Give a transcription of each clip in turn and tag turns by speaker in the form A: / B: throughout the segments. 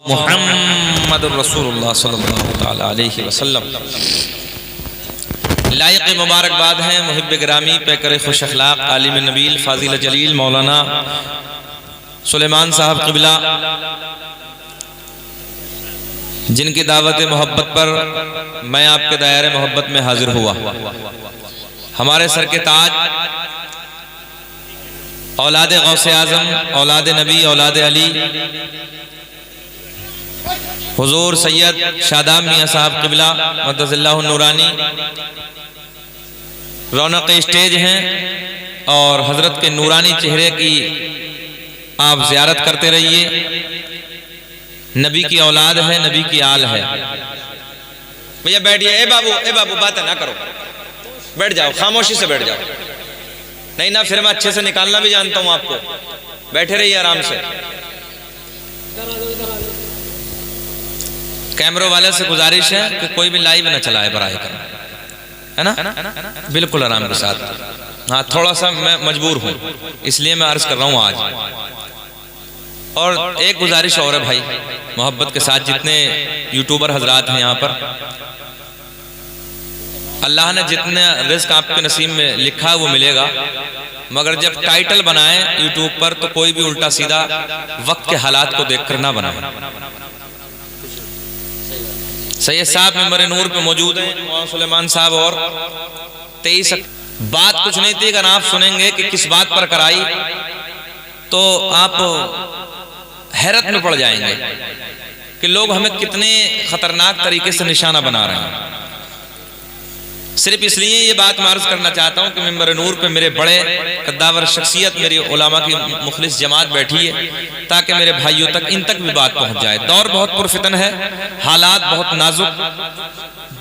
A: मुहम्मदुर रसूलुल्लाह सल्लल्लाहु तआला अलैहि वसल्लम। लायक मुबारकबाद हैं मुहिब गिरामी पैकर खुश अखलाक आलिम नबील फाजिल जलील मौलाना सुलेमान साहब क़िबला, जिनकी दावत मोहब्बत पर मैं आपके दायरे मोहब्बत में हाजिर हुआ। हमारे सर के ताज औलाद गौसे आज़म, औलाद नबी, औलाद अली, हुजूर सैयद शादाब मियाँ साहब क़िबला मद्दसल्लाहु नूरानी रौनक स्टेज हैं और हजरत के नूरानी चेहरे की आप ज़ियारत करते रहिए। नबी की औलाद है, नबी की आल है। भैया बैठिए। ए बाबू बातें ना करो, बैठ जाओ, खामोशी से बैठ जाओ। नहीं ना फिर मैं अच्छे से निकालना भी जानता हूं आपको। बैठे रहिए आराम से। कैमरों वाले से गुजारिश है कि कोई भी लाइव ना चलाए बराए कर, है ना, बिल्कुल आराम के साथ। हाँ, थोड़ा सा मैं मजबूर हूं इसलिए मैं अर्ज कर रहा हूं आज। और एक गुजारिश और है भाई, मोहब्बत के साथ जितने यूट्यूबर हजरात हैं यहाँ पर, अल्लाह ने जितने रिस्क आपके नसीब में लिखा है वो मिलेगा, मगर जब टाइटल बनाए यूट्यूब पर तो कोई भी उल्टा सीधा वक्त के हालात को देखकर ना बनाए। सैयद साहब मेंबर नूर पे मौजूद हैं, सुलेमान साहब, और 23 बात कुछ नहीं थी। अगर आप सुनेंगे कि किस बात पर कराई तो आप हैरत में पड़ जाएंगे कि लोग हमें कितने खतरनाक तरीके से निशाना बना रहे हैं। सिर्फ इसलिए ये बात मैं अर्ज करना चाहता हूँ कि मेंबर नूर पे मेरे बड़े कद्दावर शख्सियत, मेरी उलामा की मुखलिस जमात बैठी है, ताकि मेरे भाइयों तक, इन तक भी बात पहुँच जाए। दौर बहुत पुरफितन है, हालात बहुत नाजुक,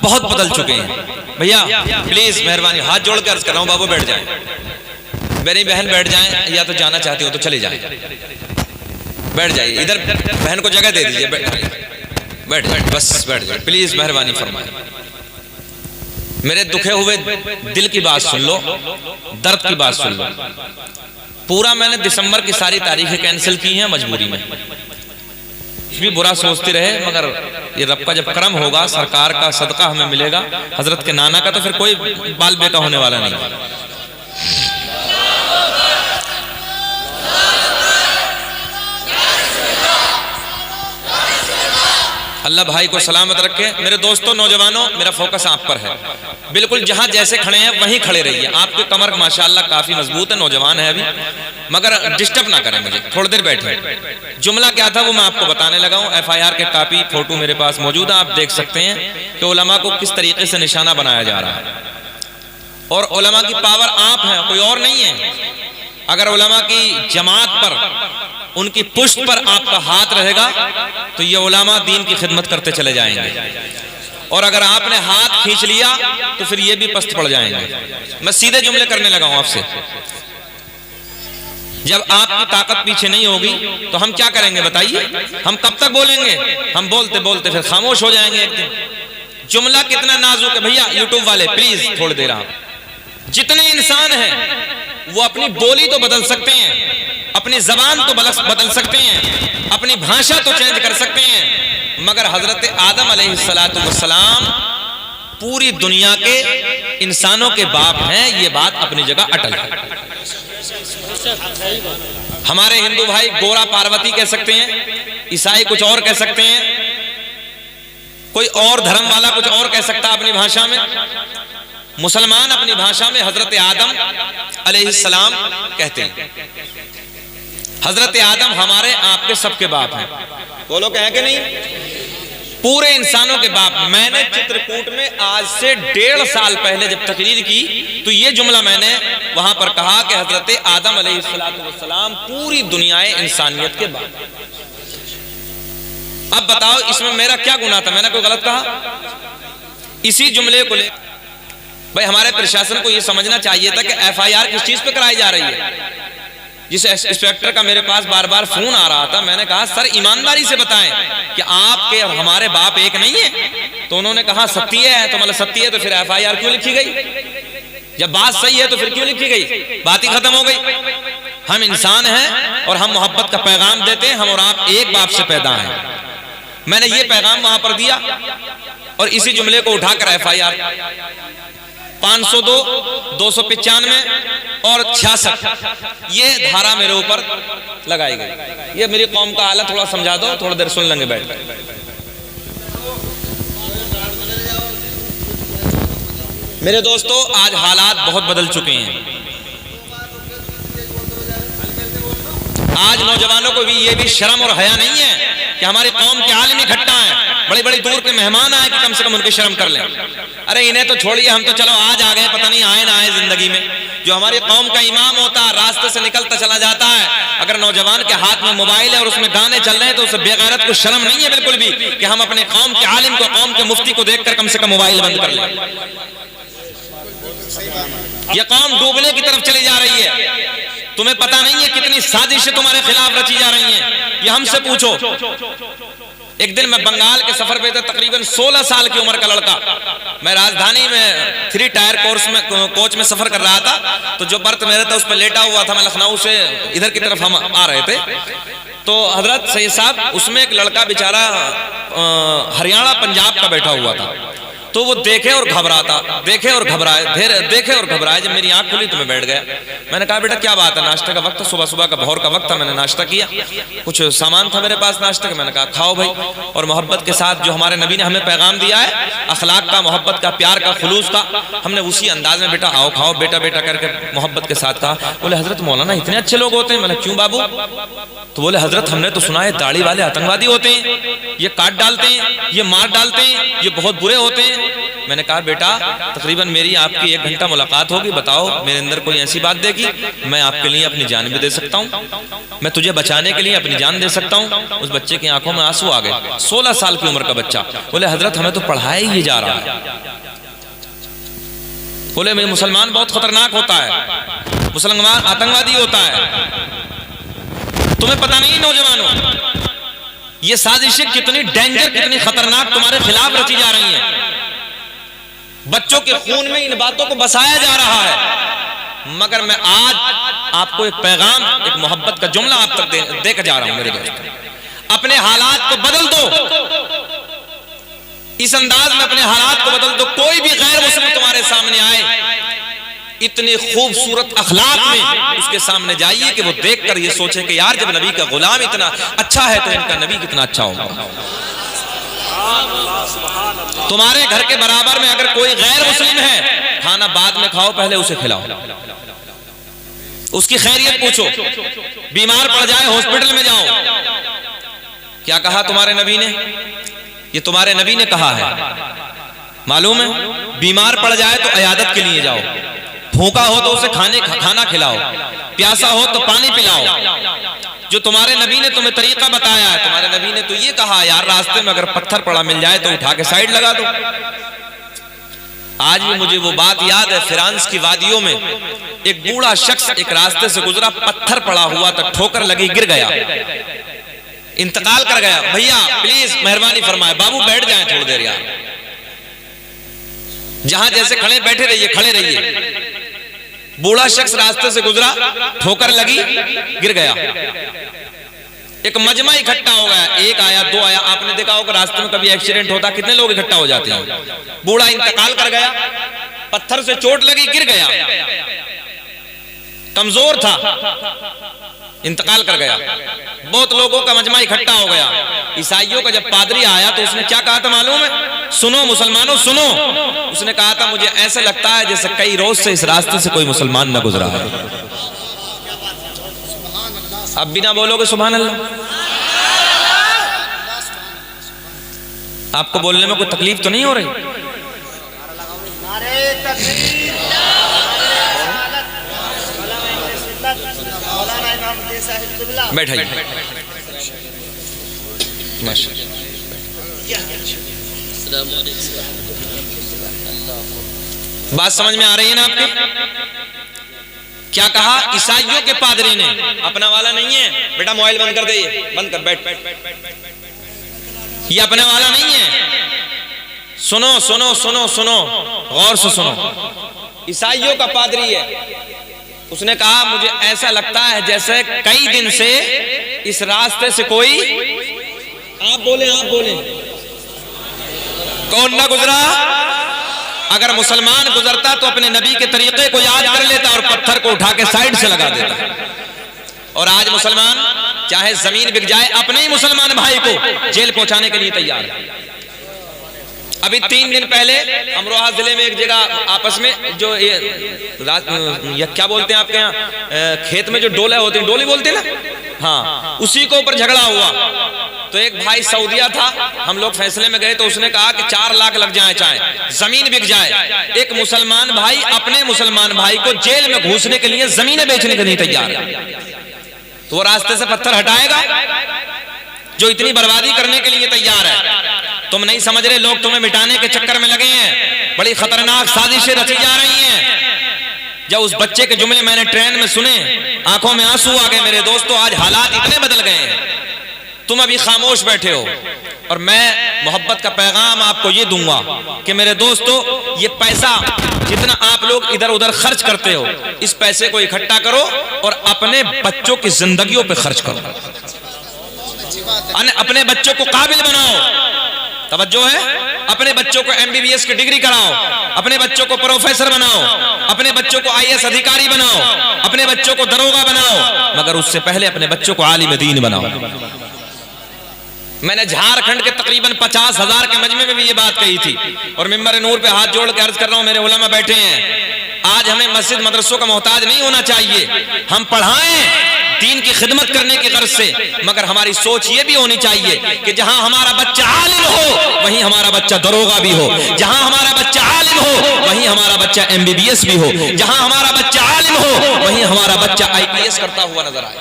A: बहुत बदल चुके हैं। भैया प्लीज मेहरबानी हाथ जोड़ कर अर्ज कर रहा हूँ, बाबू बैठ जाए, मेरी बहन बैठ जाए, या तो जाना चाहती हो तो चले जाए, बैठ जाइए। इधर बहन को जगह दे दीजिए, बैठ जाए, बस बैठ जाए, प्लीज मेहरबानी फरमाए। मेरे दुखे हुए दिल की बात सुन लो, दर्द की बात सुन लो। पूरा मैंने दिसंबर की सारी तारीखें कैंसिल की हैं मजबूरी में। भी बुरा सोचते रहे, मगर ये रब का जब करम होगा, सरकार का सदका हमें मिलेगा, हजरत के नाना का, तो फिर कोई बाल बेटा होने वाला नहीं। अल्लाह भाई को सलामत रखे। मेरे दोस्तों, नौजवानों, मेरा फोकस आप पर है। बिल्कुल जहां जैसे खड़े हैं वहीं खड़े रहिए। आपकी कमर माशाअल्लाह काफी मजबूत है, नौजवान है अभी, मगर डिस्टर्ब ना करें मुझे, थोड़ी देर बैठे। जुमला क्या था वो मैं आपको बताने लगा हूं। FIR के कापी फोटो मेरे पास मौजूद है, आप देख सकते हैं कि उलमा को किस तरीके से निशाना बनाया जा रहा है। और उलमा की पावर आप हैं, कोई और नहीं है। अगर उलमा की जमात पर, उनकी पुष्ट पर आपका हाथ रहेगा तो ये उलमा दीन की खिदमत करते चले जाएंगे, और अगर आपने हाथ खींच लिया तो फिर ये भी पस्त पड़ जाएंगे। मैं सीधे जुमले करने लगा हूं आपसे। जब आपकी ताकत पीछे नहीं होगी तो हम क्या करेंगे बताइए? हम कब तक बोलेंगे? हम बोलते बोलते फिर खामोश हो जाएंगे एक दिन। जुमला कितना नाजुक है भैया। यूट्यूब वाले प्लीज थोड़ी देर, आप जितने इंसान हैं वो अपनी बोली तो बदल सकते हैं, अपनी जबान तो बदल सकते हैं, अपनी भाषा तो चेंज कर सकते हैं, मगर हजरत आदम अलैहिस्सलातु वस्सलाम पूरी दुनिया के इंसानों के बाप हैं। ये बात अपनी जगह अटल है। हमारे हिंदू भाई गोरा पार्वती कह सकते हैं, ईसाई कुछ और कह सकते हैं, कोई और धर्म वाला कुछ और कह सकता है अपनी भाषा में, मुसलमान अपनी भाषा में हजरत आदम अलैहिस्सलाम कहते हैं। हजरत आदम हमारे आपके सबके बाप हैं। बोलो कहें कि नहीं? पूरे इंसानों के बाप। मैंने चित्रकूट में आज से 1.5 साल पहले जब तकरीर की तो ये जुमला मैंने वहां पर कहा कि हजरत आदम अलैहिस्सलाम पूरी दुनिया इंसानियत के बाप। अब बताओ इसमें मेरा क्या गुनाह था? मैंने कोई गलत कहा? इसी जुमले को ले भाई हमारे प्रशासन को यह समझना चाहिए था कि FIR किस चीज पे कराई जा रही है। जिस इंस्पेक्टर का मेरे पास बार बार फोन आ रहा था, मैंने कहा सर ईमानदारी से बताएं कि आपके और हमारे बाप एक नहीं है। तो उन्होंने कहा सत्य है। तो मतलब सत्य है तो फिर FIR क्यों लिखी गई? जब बात सही है तो फिर क्यों लिखी गई? बात ही खत्म हो गई। हम इंसान हैं और हम मोहब्बत का पैगाम देते हैं। हम और आप एक बाप से पैदा हैं। मैंने ये पैगाम वहां पर दिया और इसी जुमले को उठाकर FIR 502, 295 और 66 ये धारा मेरे ऊपर लगाई गई। ये मेरी कौम का हालत थोड़ा समझा दो, थोड़ी देर सुन लेंगे बैठ। मेरे दोस्तों, आज हालात बहुत बदल चुके हैं। आज नौजवानों को भी ये भी शर्म और हया नहीं है कि हमारी कौम के आलिम इकट्ठा हैं, बड़ी बड़ी दूर के मेहमान आए कि कम से कम उनकी शर्म कर लें। अरे इन्हें तो छोड़िए, हम तो चलो आज आ गए, पता नहीं आए ना आए जिंदगी में। जो हमारी कौम का इमाम होता है, रास्ते से निकलता चला जाता है, अगर नौजवान के हाथ में मोबाइल है और उसमें गाने चल रहे हैं तो उसे बेगैरत को शर्म नहीं है बिल्कुल भी कि हम अपने कौम के आलिम को, कौम के मुफ्ती को देखकर कम से कम मोबाइल बंद कर लें। यह कौम डूबने की तरफ चली जा रही है। तुम्हें पता नहीं है कितनी साजिशें तुम्हारे खिलाफ रची जा रही हैं, ये हमसे पूछो। एक दिन मैं बंगाल के सफर पे था, तकरीबन 16 साल की उम्र का लड़का। मैं राजधानी में 3 टायर कोच में सफर कर रहा था, तो जो बर्थ मेरे था उस पर लेटा हुआ था। मैं लखनऊ से इधर की तरफ हम आ रहे थे, तो हजरत सैयद साहब उसमें एक लड़का बेचारा हरियाणा पंजाब का बैठा हुआ था। तो वो देखे और घबराता, देखे और घबराए, देखे और घबराए। जब मेरी आंख खुली तो मैं बैठ गया। मैंने कहा बेटा क्या बात है? नाश्ते का वक्त था, सुबह सुबह का भोर का वक्त था। मैंने नाश्ता किया, कुछ सामान था मेरे पास नाश्ते का। मैंने कहा खाओ भाई। और मोहब्बत के साथ जो हमारे नबी ने हमें पैगाम दिया है, अखलाक का, मोहब्बत का, प्यार का, खुलूस का, हमने उसी अंदाज में बेटा आओ खाओ बेटा बेटा करके मोहब्बत के साथ कहा। बोले हजरत मौलाना इतने अच्छे लोग होते हैं? मैंने क्यों बाबू? तो बोले हजरत हमने तो सुना है दाढ़ी वाले आतंकवादी होते हैं, ये काट डालते हैं, ये मार डालते हैं, ये बहुत बुरे होते हैं। मैंने कहा बेटा तकरीबन मेरी आपकी 1 घंटा मुलाकात होगी, बताओ मेरे अंदर कोई ऐसी बात देखी? मैं आपके लिए अपनी जान भी दे सकता हूँ, मैं तुझे बचाने के लिए अपनी जान दे सकता हूँ। उस बच्चे की आंखों में आंसू आ गए, 16 साल की उम्र का बच्चा। बोले हजरत हमें तो पढ़ाया ही जा रहा है। बोले मेरे मुसलमान बहुत खतरनाक होता है, मुसलमान आतंकवादी होता है। तुम्हें पता नहीं नौजवानों, ये साजिशें कितनी डेंजर, कितनी खतरनाक तुम्हारे खिलाफ रची जा रही हैं। बच्चों के खून में इन बातों को बसाया जा रहा है। मगर मैं आज आपको एक पैगाम, एक मोहब्बत का जुमला आप तक देकर जा रहा हूं मेरे दोस्त। अपने हालात को बदल दो, इस अंदाज में अपने हालात को बदल दो। कोई भी गैर मुस्लिम तुम्हारे सामने आए, इतने खूबसूरत अखलाक में उसके सामने जाइए कि वो देखकर ये सोचे कि यार जब नबी का गुलाम इतना अच्छा है तो इनका नबी कितना अच्छा होगा। तुम्हारे घर के बराबर में अगर कोई गैर मुस्लिम है, खाना बाद में खाओ, पहले उसे खिलाओ, उसकी खैरियत पूछो। बीमार पड़ जाए हॉस्पिटल में जाओ। क्या कहा तुम्हारे नबी ने? ये तुम्हारे नबी ने कहा है, मालूम है? बीमार पड़ जाए तो इयादत के लिए जाओ, भूखा हो तो उसे खाना खिलाओ, प्यासा हो तो पानी पिलाओ। जो तुम्हारे नबी ने तुम्हें तरीका बताया है, तुम्हारे नबी ने तो ये कहा यार रास्ते में अगर पत्थर पड़ा मिल जाए तो उठा के साइड लगा दो। आज भी मुझे वो बात याद है, फ्रांस की वादियों में एक बूढ़ा शख्स एक रास्ते से गुजरा, पत्थर पड़ा हुआ था, ठोकर लगी, गिर गया, इंतकाल कर गया। भैया प्लीज मेहरबानी फरमाए, बाबू बैठ जाएं थोड़ी देर यार, जहां जैसे खड़े बैठे रहिए, खड़े रहिए। बूढ़ा शख्स रास्ते से गुजरा, ठोकर लगी, गिर गया। एक मजमा इकट्ठा हो गया, 1 आया 2 आया। आपने देखा होगा रास्ते में कभी एक्सीडेंट होता, कितने लोग इकट्ठा हो जाते हैं। बूढ़ा इंतकाल कर गया, पत्थर से चोट लगी, गिर गया, कमजोर था, इंतकाल कर गया। बहुत लोगों का मजमा इकट्ठा हो गया। ईसाइयों का जब पादरी आया तो उसने क्या कहा था मालूम है? सुनो मुसलमानों सुनो। उसने कहा था मुझे ऐसा लगता है जैसे कई रोज से इस रास्ते से कोई मुसलमान न गुजरा है। अब बिना बोलोगे सुभान अल्लाह? आपको बोलने में कोई तकलीफ तो नहीं हो रही? बैठाइए। बात समझ में आ रही है ना आपके? क्या कहा ईसाइयों के पादरी ने? अपना वाला नहीं है बेटा, मोबाइल बंद कर दे, बंद कर, बैठ। ये अपने वाला नहीं है। सुनो सुनो सुनो सुनो, गौर से सुनो। ईसाइयों का पादरी है। उसने कहा मुझे ऐसा लगता है जैसे कई दिन से इस रास्ते से कोई आप बोले कौन ना गुजरा? अगर मुसलमान गुजरता तो अपने नबी के तरीके को याद कर लेता और पत्थर को उठा के साइड से लगा देता। और आज मुसलमान चाहे जमीन बिक जाए अपने ही मुसलमान भाई को जेल पहुंचाने के लिए तैयार है। अभी 3 दिन पहले अमरोहा जिले में एक जगह आपस में जो ये क्या बोलते हैं आपके यहाँ खेत में जो डोले होते हैं, डोली बोलते हैं ना, हाँ, उसी के ऊपर झगड़ा हुआ। तो एक भाई सऊदिया था, हम लोग फैसले में गए तो उसने कहा कि 4 लाख लग जाए चाहे जमीन बिक जाए। एक मुसलमान भाई अपने मुसलमान भाई को जेल में घुसने के लिए जमीनें बेचने के लिए तैयार है। तो वो रास्ते से पत्थर हटाएगा जो इतनी बर्बादी करने के लिए तैयार है। तुम नहीं समझ रहे, लोग तुम्हें मिटाने के चक्कर में लगे हैं। बड़ी खतरनाक साजिशें रची जा रही हैं। जब उस बच्चे के जुमले मैंने ट्रेन में सुने, आंखों में आंसू आ गए। मेरे दोस्तों, आज हालात इतने बदल गए हैं, तुम अभी खामोश बैठे हो। और मैं मोहब्बत का पैगाम आपको ये दूंगा कि मेरे दोस्तों, ये पैसा जितना आप लोग इधर उधर खर्च करते हो, इस पैसे को इकट्ठा करो और अपने बच्चों की जिंदगियों पे खर्च करो। अपने बच्चों को काबिल बनाओ। तवज्जो है, अपने बच्चों को MBBS की डिग्री कराओ, अपने बच्चों को प्रोफेसर बनाओ, अपने बच्चों को IAS अधिकारी बनाओ, अपने बच्चों को दरोगा बनाओ, मगर उससे पहले अपने बच्चों को आलिम दीन बनाओ। मैंने झारखंड के तकरीबन 50,000 के मजमे में भी ये बात कही थी और मिंबर नूर पे हाथ जोड़ के अर्ज कर रहा हूं, मेरे उलमा बैठे हैं। आज हमें मस्जिद मदरसों का मोहताज नहीं होना चाहिए। हम पढ़ाएं दीन की खिदमत करने की गर्ज से, मगर हमारी सोच ये भी होनी चाहिए कि जहां हमारा बच्चा आलिम हो वहीं हमारा बच्चा दरोगा भी हो, जहां हमारा बच्चा आलिम हो वहीं हमारा बच्चा MBBS भी हो, जहां हमारा बच्चा आलिम हो वहीं हमारा बच्चा IPS करता हुआ नजर आए।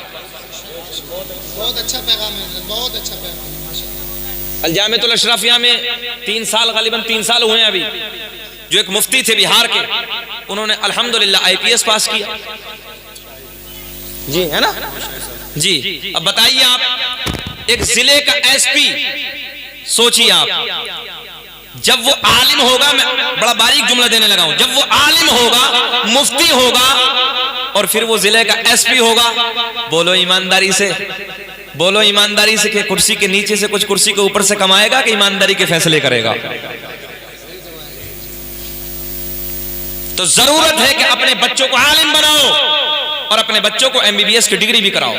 B: बहुत अच्छा पैगाम है, बहुत अच्छा पैगाम है।
A: अल-जामिअतुल अशरफिया में 3 साल, गालिबन 3 साल हुए हैं अभी, जो एक मुफ्ती थे बिहार के, उन्होंने अल्हम्दुलिल्लाह IPS पास किया जी, है ना जी। अब बताइए आप, एक जिले का SP, सोचिए आप, जब वो आलिम होगा, मैं बड़ा बारीक जुमला देने लगा हूं, जब वो आलिम होगा, मुफ्ती होगा और फिर वो जिले का SP होगा, बोलो ईमानदारी से, बोलो ईमानदारी से कि कुर्सी के नीचे से कुछ कुर्सी के ऊपर से कमाएगा कि ईमानदारी के फैसले करेगा? तो जरूरत है कि अपने बच्चों को आलिम बनाओ और अपने बच्चों को MBBS की डिग्री भी कराओ।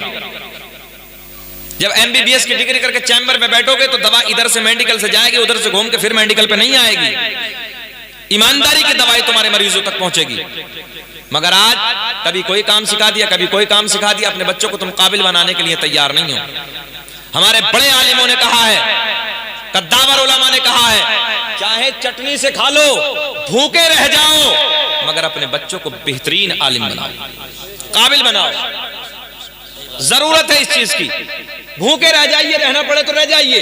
A: जब MBBS की डिग्री करके चैम्बर में बैठोगे तो दवा इधर से मेडिकल से जाएगी, उधर से घूम के फिर मेडिकल पे नहीं आएगी। ईमानदारी की दवाई तुम्हारे मरीजों तक पहुंचेगी। मगर आज कभी कोई काम सिखा दिया, कभी कोई काम सिखा दिया, अपने बच्चों को तुम काबिल बनाने के लिए तैयार नहीं हो। हमारे बड़े आलिमों ने कहा है, कद्दावर उलमा ने कहा है, चाहे चटनी से खा लो, भूखे रह जाओ, मगर अपने बच्चों को बेहतरीन आलिम बनाओ, काबिल बनाओ। जरूरत है इस चीज की। भूखे रह जाइए, रहना पड़े तो रह जाइए।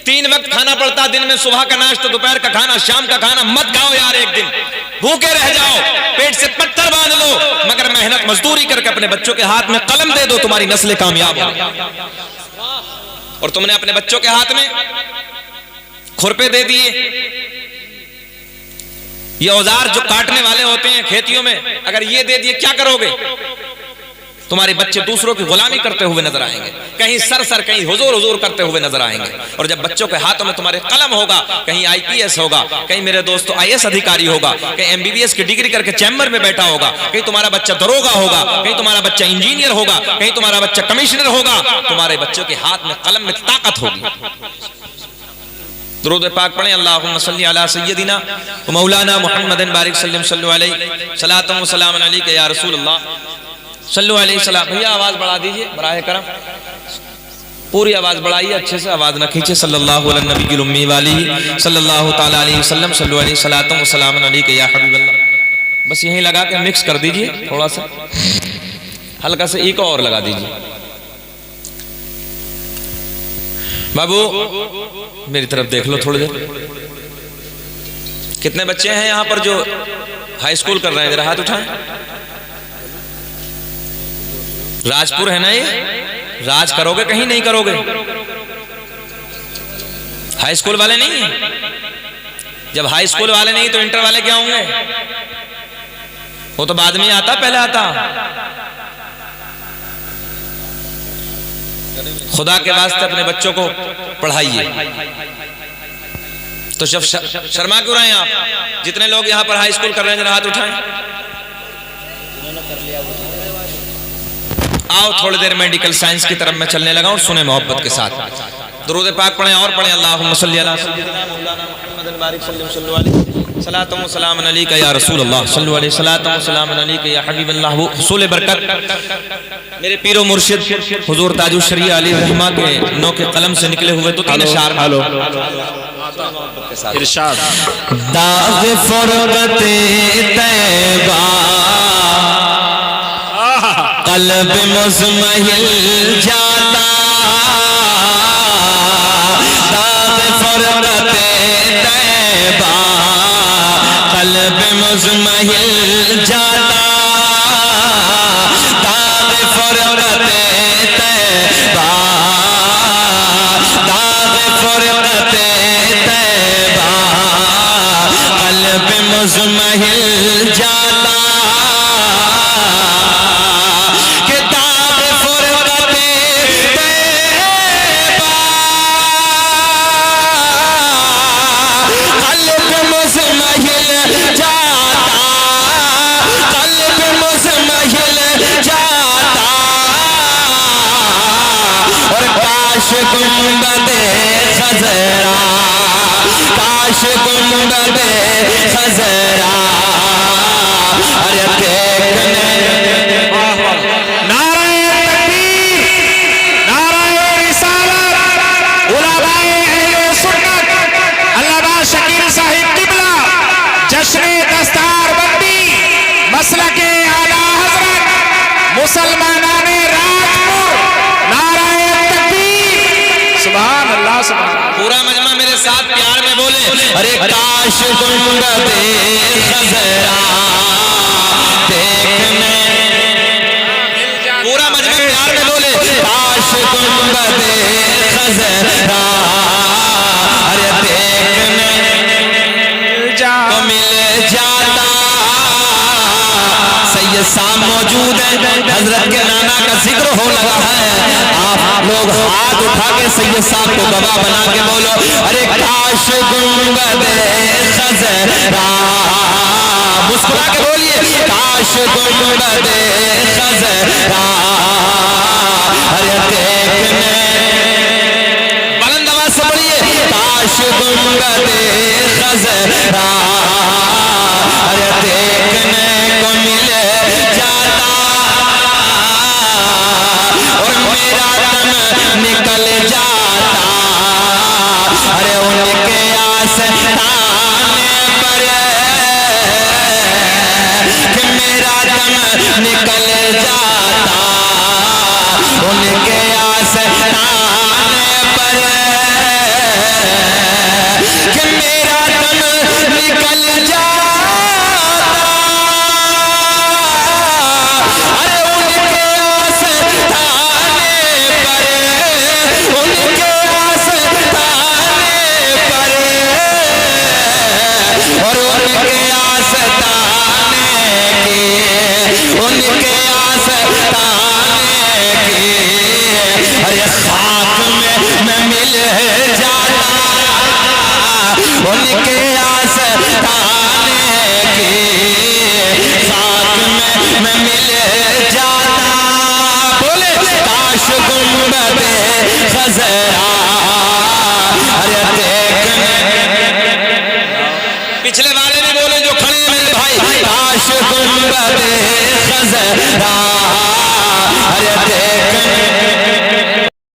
A: 3 वक्त खाना पड़ता, दिन में सुबह का नाश्ता, दोपहर का खाना, शाम का खाना। मत खाओ यार, एक दिन भूखे रह जाओ, पेट से पत्थर बांध लो, मगर मेहनत मजदूरी करके अपने बच्चों के हाथ में कलम दे दो, तुम्हारी नस्लें कामयाब हो। और तुमने अपने बच्चों के हाथ में खुरपे दे दिए, ये औजार जो काटने वाले होते हैं खेतियों में, अगर ये दे दिए, क्या करोगे? तुम्हारे बच्चे दूसरों की गुलामी करते हुए नजर आएंगे, कहीं सर कहीं हुजूर हुजूर करते हुए नजर आएंगे। और जब बच्चों के हाथों में तुम्हारे कलम होगा, कहीं IPS होगा, कहीं मेरे दोस्तों IAS अधिकारी होगा, कहीं MBBS की डिग्री करके चैम्बर में बैठा होगा, कहीं तुम्हारा बच्चा दरोगा होगा, कहीं तुम्हारा बच्चा इंजीनियर होगा, कहीं तुम्हारा बच्चा कमिश्नर होगा, तुम्हारे बच्चों के हाथ में कलम में ताकत होगी। दुरूद पाक पढ़ें, अल्लाहुम्मा सल्ली अला सय्यदिना व मौलाना मुहम्मदिन बारिक सल्लल्लाहु अलैहि सलातु व सलाम अलैका या रसूलल्लाह सल्लल्लाहु अलैहि वसल्लम। भैया आवाज बढ़ा दीजिए बराए करम, पूरी आवाज बढ़ाइए, अच्छे से आवाज न खींचे। सल्लल्लाहु अलैहि नबी उम्मी वाली सल्लल्लाहु ताला अलैहि वसल्लम सल्लल्लाहु अलैहि सलातु व सलाम अलैका या हबीबल्लाह। बस यहीं लगा के मिक्स कर दीजिए, थोड़ा सा हल्का से इको और लगा दीजिए। बाबू मेरी तरफ देख लो थोड़ी देर। कितने बच्चे हैं यहाँ पर जो हाई स्कूल कर रहे हैं? जरा हाथ उठाएं। राजपुर है ना ये? राज करोगे कहीं नहीं करोगे? हाई स्कूल वाले नहीं है? जब हाई स्कूल वाले नहीं तो इंटर वाले क्या होंगे? वो तो बाद में आता, पहले आता। खुदा के वास्ते अपने बच्चों को पढ़ाइए। तो जब शर्मा क्यों रहे हैं आप? जितने लोग यहाँ पर हाई स्कूल कर रहे हैं जरा हाथ उठाएं। आओ थोड़ी देर मेडिकल साइंस की तरफ मैं चलने लगा और सुने मोहब्बत के साथ। दुरूद पाक पढ़ें और पढ़ें। अल्लाहुम्मा सल्ली अला सय्यिदिना मौलाना मुहम्मदिन बारिक सल्लल्लाहु अलैहि सलातु व सलाम अलैका या रसूल अल्लाह सल्लल्लाहु अलैहि सलातु व सलाम अलैका या हबीब अल्लाह। वो हुसूल बरकत मेरे पीरो मुर्शिद हुजूर ताजुल शरिया अली रहमा के नो के कलम से निकले हुए तो तीन अशआर
C: इरशाद।
A: दाग फुरगते तैबा कल्ब मुज़महिल जाता, दाग फुरगते तैबा कल्ब मुज़महिल जाता, दाग फुरगते तैबा, दाग फुरगते तैबा कल्ब मुज़महिल जाता, गुंबदे खजरा, काश गुंबदे खजरा, अरे देखने
C: नारे तकबीर, नारे रिसालत, उलमाए अहले सुन्नत, अल्लामा शकील साहिब किबला, जश्न दस्तार बंदी, मसलके आला हजरत, मुसलमानाने राजपुर, नारे तकबीर, सुभान अल्लाह सुभान अल्लाह।
A: पूरा मजमा मेरे साथ प्यार में बोले, अरे काश गुंबदे खजरा देखने, पूरा मजमा प्यार में बोले, काश गुंबदे खजरा अरे देखने तो मिल जाता। सैयद साहब मौजूद है, हजरत के नाना का जिक्र हो लगा है, आप लोग हाथ उठा के सैयद साहब को गवाह बना के बोलो, अरे काश गुंबदे खजरा, मुस्कुरा के बोलिए, काश गुंबदे खजरा अरे देखने, बुलंद आवाज से बोलिए, काश गुंबदे खजरा अरे देखने को मिल जाता, और मेरा दम निकल जाता, अरे उनके आस्ताने पर कि मेरा दम निकल जाता, उनके आस्ताने पर कि मेरा दम निकल जाता, अरे उनके आस्ताने पर, उनके आस्ताने पर, और उनके आस्ताने की, उनके आस्ताने की, अरे खाक में मैं मिल जाता, उनके आस्ताने की खाक में मैं मिल जाता। बोले काश गुंबदे खजरा अरे देखने, पिछले वाले भी बोले जो खड़े हैं मेरे भाई, काश गुंबदे खजरा अरे